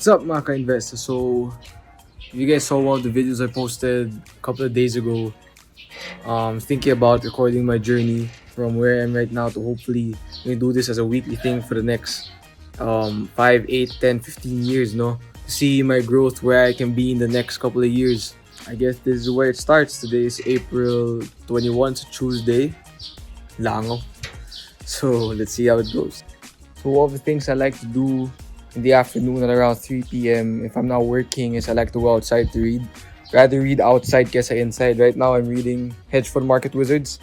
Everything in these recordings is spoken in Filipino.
What's up mga ka-investors? So, you guys saw one of the videos I posted a couple of days ago, thinking about recording my journey from where I am right now to hopefully do this as a weekly thing for the next 5, 8, 10, 15 years, no? To see my growth, where I can be in the next couple of years. I guess this is where it starts. Today is April 21, so Tuesday. Lango. So, let's see how it goes. So, one of the things I like to do in the afternoon at around 3 p.m. if I'm not working is I like to go outside to read. Rather read outside kesa inside. Right now, I'm reading Hedge Fund Market Wizards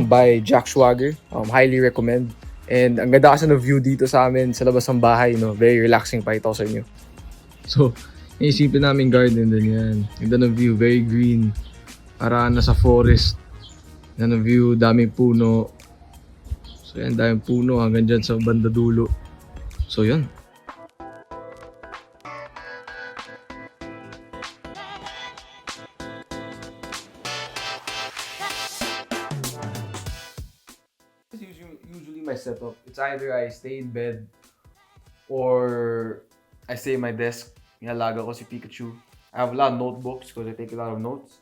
by Jack Schwager. Highly recommend. And ang ganda kasi ng view dito sa amin sa labas ng bahay, no? Very relaxing pa ito sa inyo. So, yung simple namin garden din yan. Ganda ng view, very green. Para nasa forest. Ganda ng view, daming puno. So yan, daming puno hanggang dyan sa banda dulo. So yun. Usually my setup, it's either I stay in bed or I stay in my desk. Inalaga ko si Pikachu. I have a lot of notebooks because I take a lot of notes.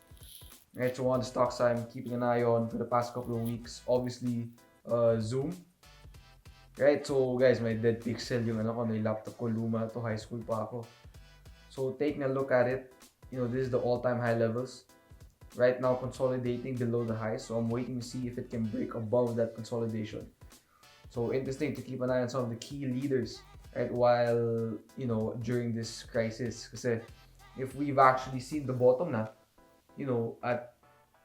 Right, so one of the stocks I'm keeping an eye on for the past couple of weeks, obviously Zoom. Right, so guys, my dead pixel yung laptop ko, luma to, high school pa ako. So taking a look at it, this is the all-time high levels. Right now consolidating below the high, so I'm waiting to see if it can break above that consolidation. So interesting to keep an eye on some of the key leaders, right, while during this crisis. Kasi if we've actually seen the bottom na, at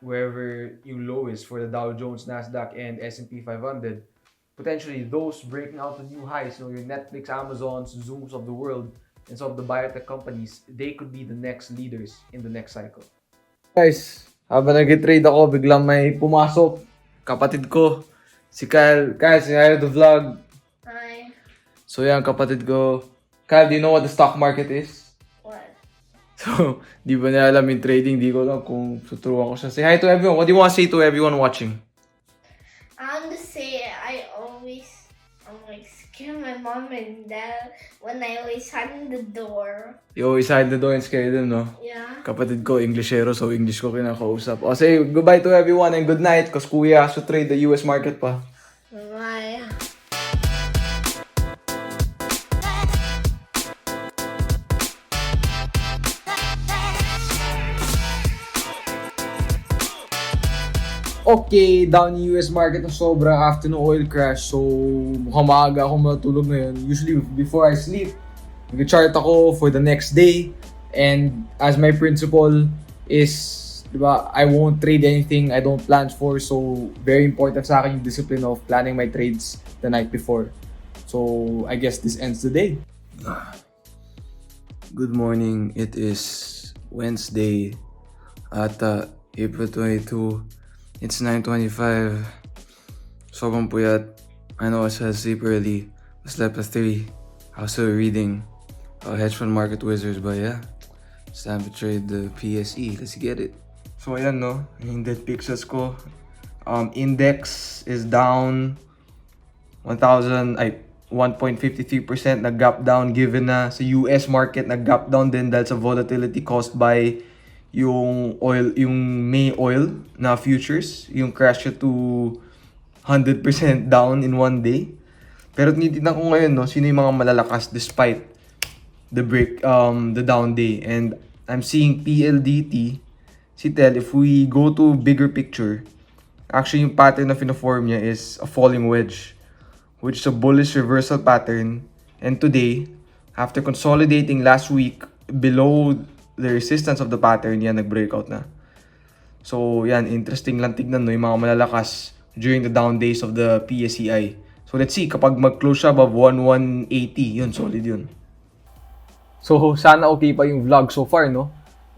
wherever yung low is for the Dow Jones, Nasdaq, and S&P 500, potentially those breaking out to new highs, your Netflix, Amazons, Zooms of the world, and some of the biotech companies, they could be the next leaders in the next cycle. Guys, habang nag-trade ako, biglang may pumasok. Kapatid ko, si Kyle. Kyle, say hi to the vlog. Hi. So yan, kapatid ko. Kyle, do you know what the stock market is? What? So, di ba niya alam yung trading? Di ko alam kung tuturuan ko siya. Say hi to everyone. What do you want to say to everyone watching? I want to say I'm scared my mom and dad when I always hide the door. You always hide the door and scare them, no? Yeah. Kapatid ko, Englishero, so English ko kinakausap. O say goodbye to everyone and good night because kuya has to trade the US market pa. Bye. Okay, down yung US market na sobra after ng oil crash. So, mukhang maaga ako matulog ngayon. Usually, before I sleep, nag-chart ako for the next day. And as my principle is, diba, I won't trade anything I don't plan for. So, very important sa akin yung discipline of planning my trades the night before. So, I guess this ends the day. Good morning. It is Wednesday at April 22. It's 9:25. Sobrang puyat. I know I said sleep early. I slept at 3. I was still reading Hedge Fund Market Wizards, but yeah. It's time to trade the PSE. Let's get it. So ayan, no? Yung dead pixels ko. Index is down 1.53%. Nag-gap down given na sa US market nag-gap down din dahil sa volatility caused by yung oil, yung May oil na futures, yung crash siya to 100% down in one day. Pero tinitignan ko ngayon, no, sino yung mga malalakas despite the the down day. And I'm seeing PLDT, CTEL, if we go to bigger picture, actually yung pattern na fina-form niya is a falling wedge, which is a bullish reversal pattern. And today, after consolidating last week below the resistance of the pattern, yan, nag-breakout na. So, yan, interesting lang tignan, no, yung mga malalakas during the down days of the PSEI. So, let's see, kapag mag-close siya above 1180, yun, solid yun. So, sana okay pa yung vlog so far, no?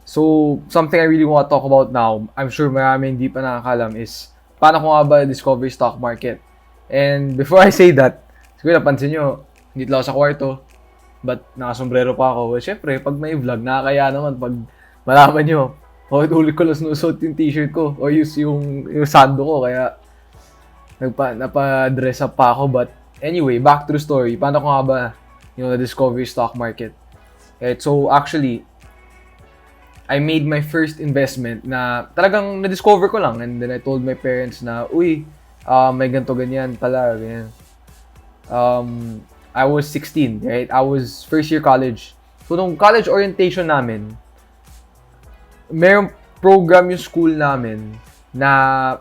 So, something I really want to talk about now, I'm sure marami hindi pa nakakalam, is paano ko nga ba discover stock market? And before I say that, siguro napansin nyo, hindi lang ako sa kwarto, but nakasombrero pa ako. Well, syempre, pag may vlog, nakakaya naman pag malaman nyo. Ulit ko lang sinusot yung t-shirt ko o yung sando ko. Kaya napa-dress up pa ako. But anyway, back to the story. Paano ko nga ba na-discover yung stock market? Right? So actually, I made my first investment na talagang na-discover ko lang, and then I told my parents na, uy, may ganito ganyan pala, ganyan. I was 16, right? I was first year college. So nung college orientation namin, mayroong program yung school namin na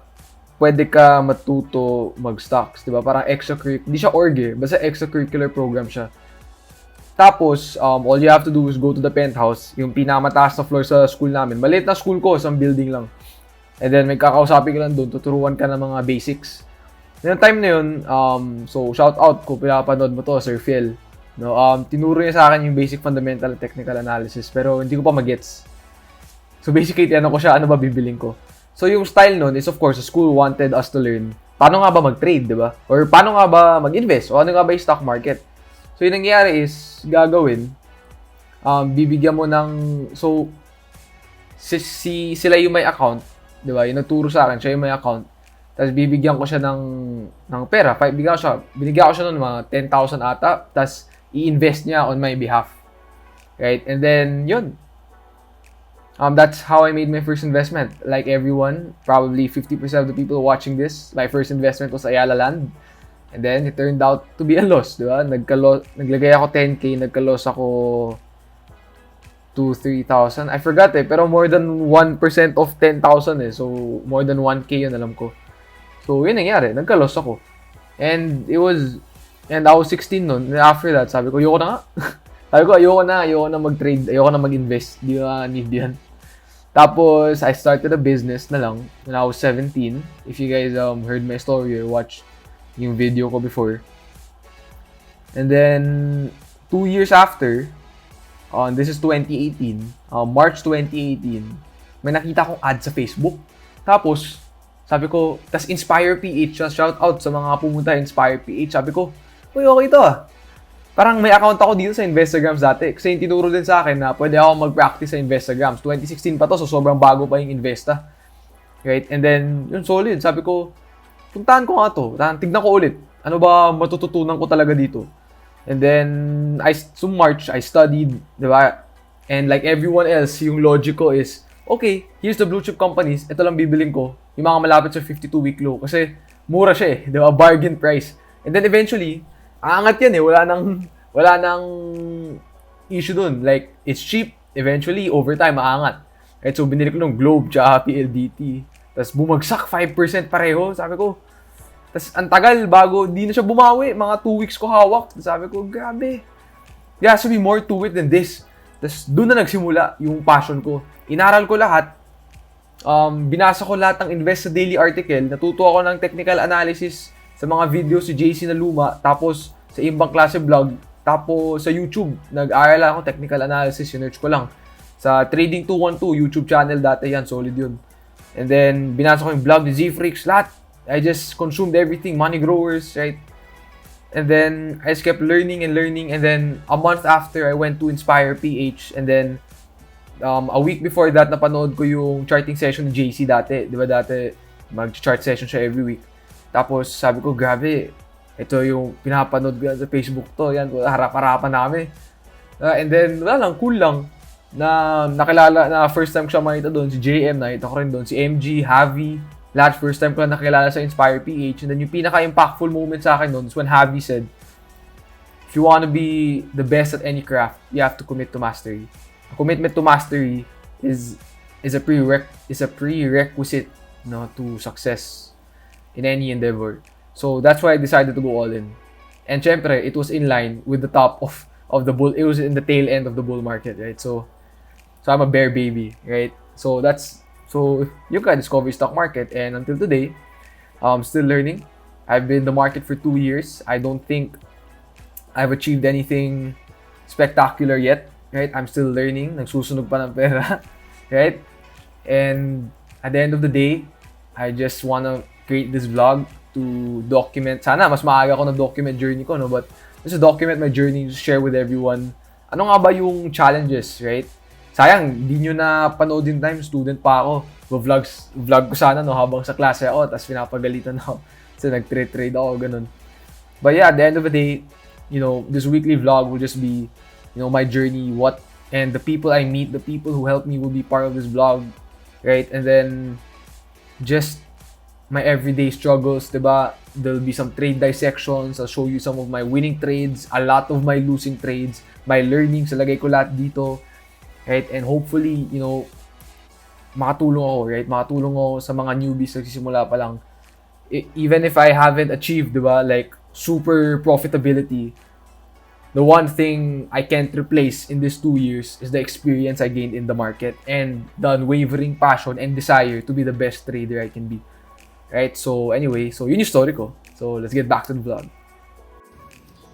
pwede ka matuto mag-stocks, di ba? Parang extracurricular, hindi siya org eh, basta extracurricular program siya. Tapos, all you have to do is go to the penthouse, yung pinakamataas na floor sa school namin. Maliit na school ko, isang building lang. And then, may kakausapin ka lang doon, tuturuan ka ng mga basics. Yung time na yun, so, shout out kung pinapanood mo to, Sir Phil. No, tinuro niya sa akin yung basic fundamental technical analysis, pero hindi ko pa magets. So, basically, ano ko siya, ano ba bibiling ko? So, yung style nun is, of course, the school wanted us to learn paano nga ba mag-trade, di ba? Or paano nga ba mag-invest? O ano nga ba yung stock market? So, yung nangyayari is, gagawin, bibigyan mo ng, so, sila yung may account, di ba? Yung nagturo sa akin, siya yung may account. Tapos, bibigyan ko siya ng pera. Binigyan ko siya ng mga 10,000 ata. Tapos, i-invest niya on my behalf. Right? And then, yun. That's how I made my first investment. Like everyone, probably 50% of the people watching this, my first investment was Ayala Land. And then, it turned out to be a loss, di ba? Naglagay ako 10K, nagka-loss ako 2,000, 3,000. I forgot eh, pero more than 1% of 10,000 eh. So, more than 1K yun, alam ko. So, yun nangyari. Nagka-loss ako. And I was 16 nun. And after that, sabi ko, ayoko na nga. Sabi ko, ayoko na mag-trade, ayoko na mag-invest. Di na need yan. Tapos, I started a business na lang when I was 17. If you guys heard my story or watched yung video ko before. And then, 2 years after, this is 2018, March 2018, may nakita akong ad sa Facebook. Tapos, sabi ko, tas Inspire PH, shout out sa mga pumunta Inspire PH. Sabi ko, uy, okay to ah. Parang may account ako dito sa Investagrams dati. Kasi yung tinuro din sa akin na pwede ako mag-practice sa Investagrams. 2016 pa to, so sobrang bago pa yung Investa. Right? And then, yun, solid. Sabi ko, puntahan ko nga to. Tignan ko ulit. Ano ba matututunan ko talaga dito? And then, so March, I studied, di ba? And like everyone else, yung logic ko is, okay, here's the blue chip companies. Ito lang bibiling ko. Yung mga malapit sa 52-week low. Kasi, mura siya eh. Di ba? Bargain price. And then eventually, aangat yan eh. Wala nang issue dun. Like, it's cheap. Eventually, over time, aangat. Right? So, binili ko ng Globe tsaka PLDT. Tapos, bumagsak 5% pareho. Sabi ko, tapos, ang tagal bago, di na siya bumawi. Mga 2 weeks ko hawak. Sabi ko, grabe. There has to be more to it than this. Tapos, doon na nagsimula yung passion ko. Inaral ko lahat. Binasa ko lahat ng Invest sa Daily article. Natuto ako ng technical analysis sa mga videos si JC na luma, tapos sa ibang klase vlog, tapos sa YouTube, nag-aral ako technical analysis, sinearch ko lang. Sa Trading 212 YouTube channel dati yan, solid yun. And then, binasa ko yung vlog ni Z-Freaks, lahat. I just consumed everything, Money Growers, right? And then, I just kept learning, and then, a month after, I went to Inspire PH, and then, a week before that, napanood ko yung charting session ni JC dati. Di ba dati, mag-chart session siya every week. Tapos sabi ko, grabe, ito yung pinapanood ko sa Facebook to. Yan, harap-harapan namin. And then, wala lang, cool lang. Na nakilala, na first time ko siya makita doon, si JM, nakita ko rin doon, si MG, Javi, lahat first time ko lang nakilala sa Inspire PH. And then yung pinaka-impactful moment sa akin doon is when Javi said, if you want to be the best at any craft, you have to commit to mastery. A commitment to mastery is a prerequisite, no, to success in any endeavor. So that's why I decided to go all in. And syempre, it was in line with the top of the bull. It was in the tail end of the bull market, right? So I'm a bear baby, right? So you can discover stock market, and until today, I'm still learning. I've been in the market for 2 years. I don't think I've achieved anything spectacular yet, right? I'm still learning. Nagsusunog pa ng pera, right? And at the end of the day, I just wanna create this vlog to document. Sana mas maaga ako na-document journey ko, no? But just to document my journey, to share with everyone. Ano nga ba yung challenges, right? Sayang, hindi nyo na panood din time, student pa ako. Vlog ko sana, no, habang sa klase ako, tapos pinapagalitan ako. So, nag-trade ako, ganun. But yeah, at the end of the day, you know, this weekly vlog will just be, you know, my journey, what and the people I meet, the people who help me will be part of this vlog, right? And then just my everyday struggles, diba? There'll be some trade dissections. I'll show you some of my winning trades, a lot of my losing trades, my learnings, lagay ko lahat dito, right? And hopefully, you know, makatulong ako, right? Makatulong ako sa mga newbies na nagsisimula pa lang. Even if I haven't achieved, diba, like, super profitability, the one thing I can't replace in these 2 years is the experience I gained in the market and the unwavering passion and desire to be the best trader I can be. Right? So, anyway, so yun yung story ko. So, let's get back to the vlog.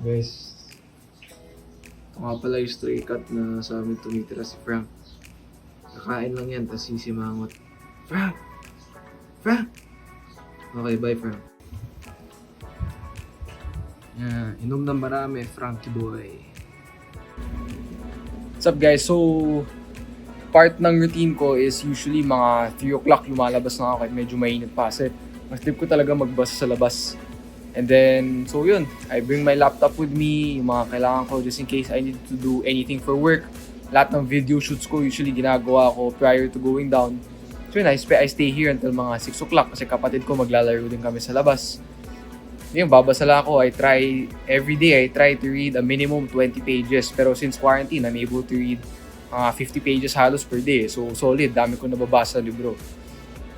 Guys, ito nga pala yung stray cat na sa amin tumitira si Frank. Kakain lang yan, tapos sisimangot. Frank! Frank! Okay, bye Frank. Yan, inom ng marami, Frankie boy. What's up guys? So, part ng routine ko is usually mga 3 o'clock lumalabas na ako kahit medyo mainit pa. Kasi mas trip ko talaga magbasa sa labas. And then, so yun, I bring my laptop with me, yung mga kailangan ko just in case I need to do anything for work. Lahat ng video shoots ko usually ginagawa ko prior to going down. So yun, I stay here until mga 6 o'clock kasi kapatid ko maglalaro din kami sa labas. Yung babasa lang ako, every day I try to read a minimum 20 pages. Pero since quarantine, I'm able to read 50 pages halos per day. So solid, dami ko nababasa sa libro.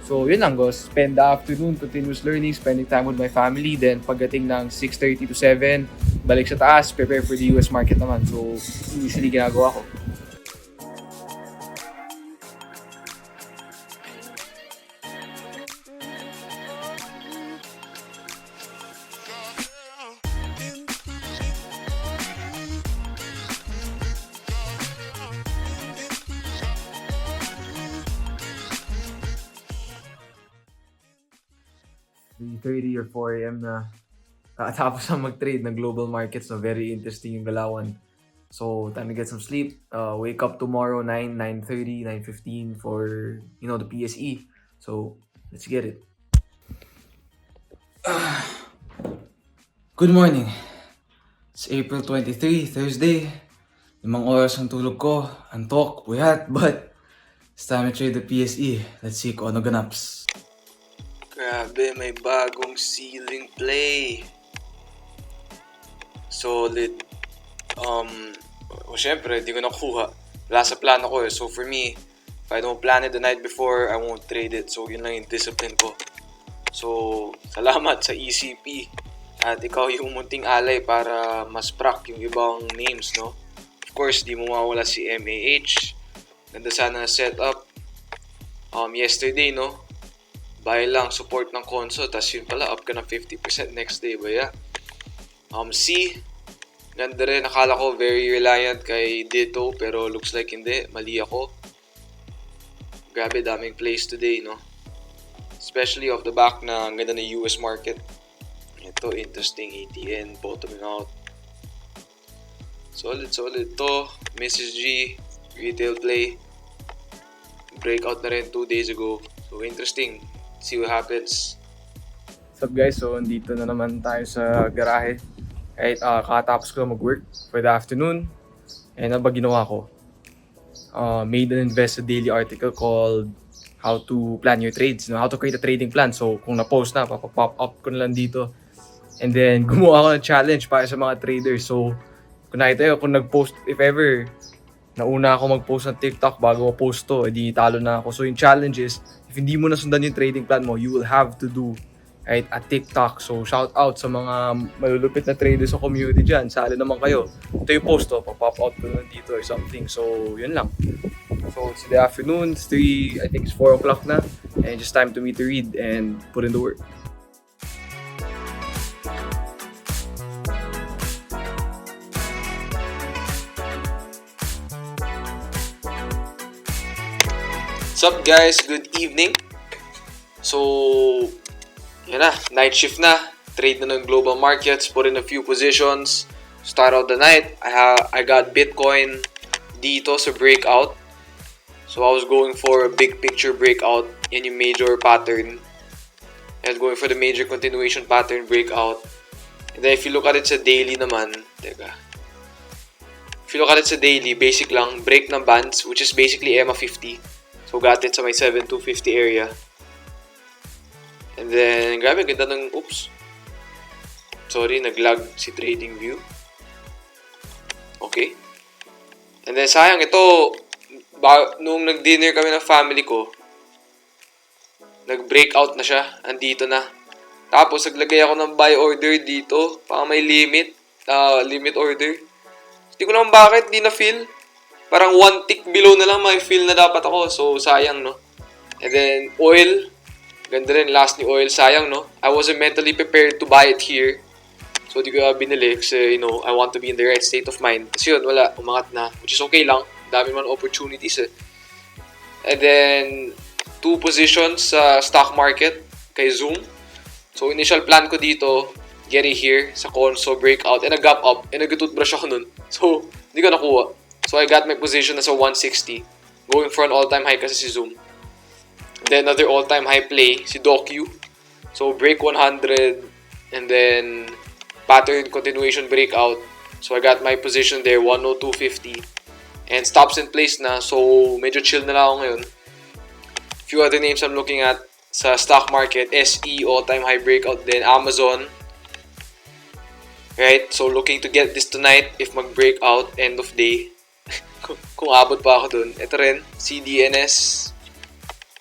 So yun lang, go. Spend the afternoon, continuous learning, spending time with my family. Then pagdating ng 6:30 to 7, balik sa taas, prepare for the US market naman. So usually ginagawa ko. (3:30 or 4 a.m. na tapos na mag-trade ng global markets na very interesting yung galawan. So, time to get some sleep. Wake up tomorrow 9:30, 9:15 for, you know, the PSE. So, let's get it. Good morning. It's April 23, Thursday. 5 oras ang tulog ko. Antok, buyat, but it's time to trade the PSE. Let's see kung ano ganaps. Grabe, may bagong ceiling play. Solid. Syempre, di ko nakuha. Wala sa plano ko eh. So for me, if I don't plan it the night before, I won't trade it. So yun lang yung discipline ko. So, salamat sa ECP. At ikaw yung munting alay para mas prak yung ibang names, no? Of course, di mo mawala si MAH. Ganda sana setup. Yesterday, no? Buy lang, support ng Konso, tas yun pala, up ka na 50% next day, baya. C, ganda rin, nakala ko very reliant kay Ditto, pero looks like hindi, mali ako. Grabe, daming plays today, no? Especially off the back na ang ganda ng US market. Ito, interesting, ATN, bottoming out. Solid to, Mrs. G, retail play. Breakout na rin 2 days ago. So, interesting. See what happens. What's up guys? So, andito na naman tayo sa garahe. Right, kakatapos ko mag-work for the afternoon. And ano ba ginawa ko? Made an Invest daily article called How to Plan Your Trades. How to create a trading plan. So, kung na-post na, papapop up ko na lang dito. And then, gumawa ako ng challenge para sa mga traders. So, kung nakita ko, kung nag-post, if ever, nauna ako mag-post ng TikTok bago ma-post to, edi talo na ako. So yung challenge is, if hindi mo nasundan yung trading plan mo, you will have to do, right, a TikTok. So shout out sa mga malulupit na traders sa community dyan. Sali naman kayo. Ito yung post to, pop out ko lang dito or something. So yun lang. So it's the afternoon, it's 3, I think it's 4 o'clock na. And just time to me to read and put in the work. What's up guys? Good evening. So, yun na, night shift na. Trade na ng global markets, put in a few positions. Start out the night. I got Bitcoin dito sa breakout. So I was going for a big picture breakout. Yan yung major pattern. I was going for the major continuation pattern breakout. And then if you look at it sa daily naman, teka. If you look at it sa daily, basic lang, break ng bands, which is basically EMA 50. So, got it sa may 7250 area. And then, grabe, ganda ng, oops. Sorry, naglag si TradingView. Okay. And then, sayang, ito, nung nag-dinner kami ng family ko, nag-breakout na siya, andito na. Tapos, naglagay ako ng buy order dito, para may limit order. Hindi ko naman bakit, di na feel. Parang one tick below na lang may feel na dapat ako. So, sayang, no? And then, oil. Ganda rin, last ni oil. Sayang, no? I wasn't mentally prepared to buy it here. So, di ko binili kasi, I want to be in the right state of mind. Kasi yun, wala. Umangat na. Which is okay lang. Dami man opportunities, eh. And then, 2 positions sa stock market kay Zoom. So, initial plan ko dito, get it here sa Conso breakout. And nag-gap up. And nag-toothbrush ako nun. So, hindi ko nakuha. So, I got my position as a 160. Going for an all-time high kasi si Zoom. And then, another all-time high play, si Docu. So, break 100. And then, pattern continuation breakout. So, I got my position there, 102.50. And stops in place na. So, medyo chill na lang ako ngayon. Few other names I'm looking at sa stock market. SE, all-time high breakout. Then, Amazon. Right? So, looking to get this tonight if mag-break out, end of day. Kung abot pa ako dun. Ito rin, CDNS.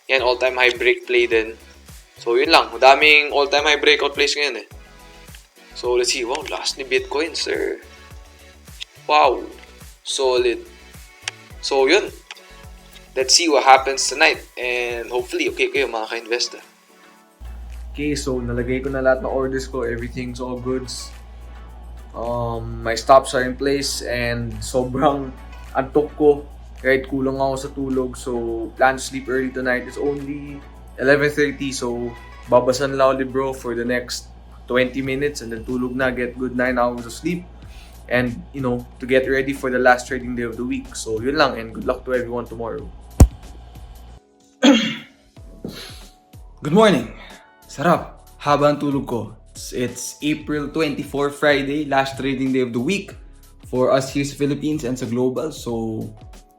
Yan, all-time high break play din. So, yun lang. Madaming all-time high breakout plays ngayon eh. So, let's see. Wow, last ni Bitcoin, sir. Wow. Solid. So, yun. Let's see what happens tonight. And hopefully, okay kayo mga ka-investor. Okay, so nalagay ko na lahat ng orders ko. Everything's all goods. My stops are in place and sobrang antok ko. Right, kulang ako sa tulog. So, plan to sleep early tonight. It's only 11:30. So, babasan lang ulit bro for the next 20 minutes and then tulog na. Get good 9 hours of sleep. And, to get ready for the last trading day of the week. So, yun lang and good luck to everyone tomorrow. Good morning! Sarap! Haba ang tulog ko. It's April 24, Friday, last trading day of the week for us here sa Philippines and sa global. So,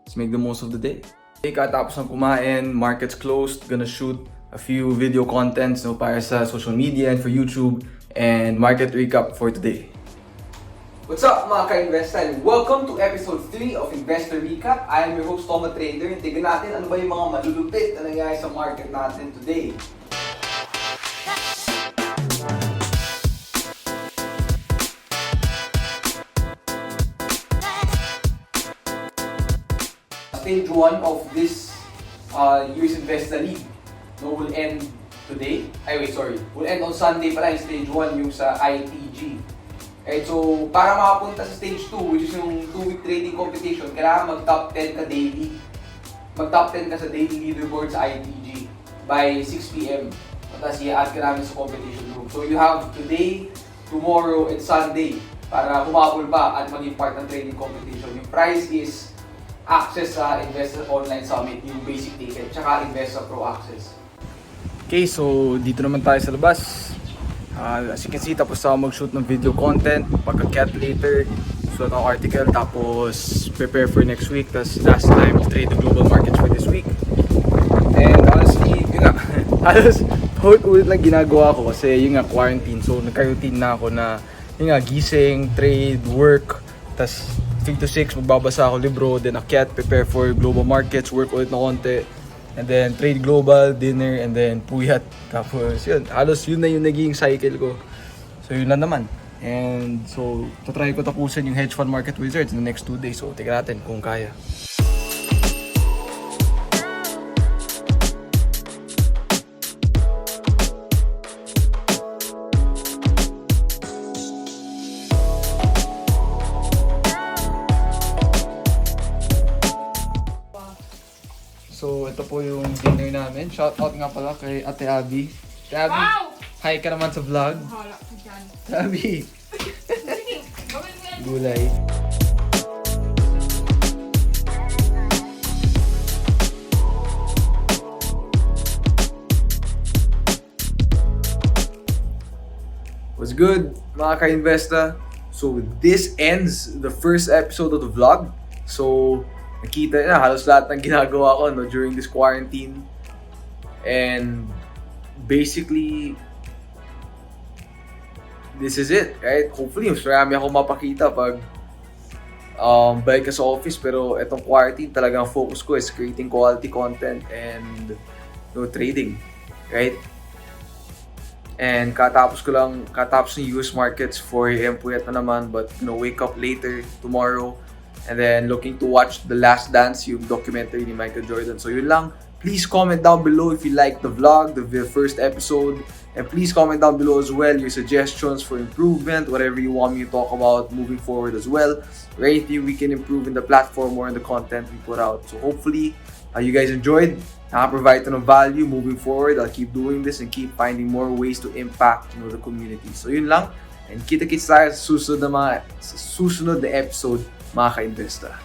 let's make the most of the day. Katapos ng kumain, markets closed, gonna shoot a few video contents para sa social media and for YouTube and market recap for today. What's up mga ka-investa and welcome to episode 3 of Investor Recap. I am your host TomaTrader and tignan natin ano ba yung mga malulupit na nangyayari sa market natin today. Stage 1 of this year's Investa League will end today. Will end on Sunday pala yung stage 1 yung sa ITG. Right, so para makapunta sa stage 2, which is yung 2-week trading competition, kailangan mag-top 10 ka daily. Mag-top 10 ka sa daily leaderboard sa ITG by 6 p.m. Tapos i-add ka namin sa competition room. So you have today, tomorrow, and Sunday para humabol pa at maging part ng trading competition. Yung prize is access sa Investor Online Summit, yung basic ticket, tsaka Investor Pro Access. Okay, so dito naman tayo sa labas. As you can see, tapos ako mag-shoot ng video content, pagka-cat later, sulat ang article, tapos prepare for next week, tapos last time to trade the global markets for this week. And honestly, yun nga, halos ulit lang ginagawa ko kasi yun nga, quarantine, so nagka-routine na ako na yun nga, gising, trade, work, tapos 3 to 6, magbabasa ako libro, then akyat, prepare for global markets, work ulit na konti. And then trade global, dinner, and then puyat. Tapos yun, halos yun na yung naging cycle ko. So yun lang naman. And so, tatry ko tapusin yung hedge fund market wizards in the next 2 days. So tignan natin kung kaya. So, ito po yung dinner namin. Shoutout nga pala kay Ate Abby. Ate Abby, wow! Hi ka naman sa vlog. Hala ko dyan. Ate Abby. Gulay. What's good, mga ka-investa? So this ends the first episode of the vlog. So nakita na halos lahat ng ginagawa ko no, during this quarantine. And basically, this is it, right? Hopefully, mas marami ako mapakita pag balik ka sa office. Pero itong quarantine, talagang focus ko is creating quality content and trading, right? And katapos ng US markets, 4 AM puyat na naman, but wake up later tomorrow and then looking to watch The Last Dance, yung documentary ni Michael Jordan. So yun lang. Please comment down below if you like the vlog, the first episode. And please comment down below as well your suggestions for improvement, whatever you want me to talk about moving forward as well, or anything we can improve in the platform or in the content we put out. So hopefully, you guys enjoyed. Nakaprovide ito ng value moving forward. I'll keep doing this and keep finding more ways to impact the community. So yun lang. And kita-kits tayo sa susunod na episode, mga ka-investa.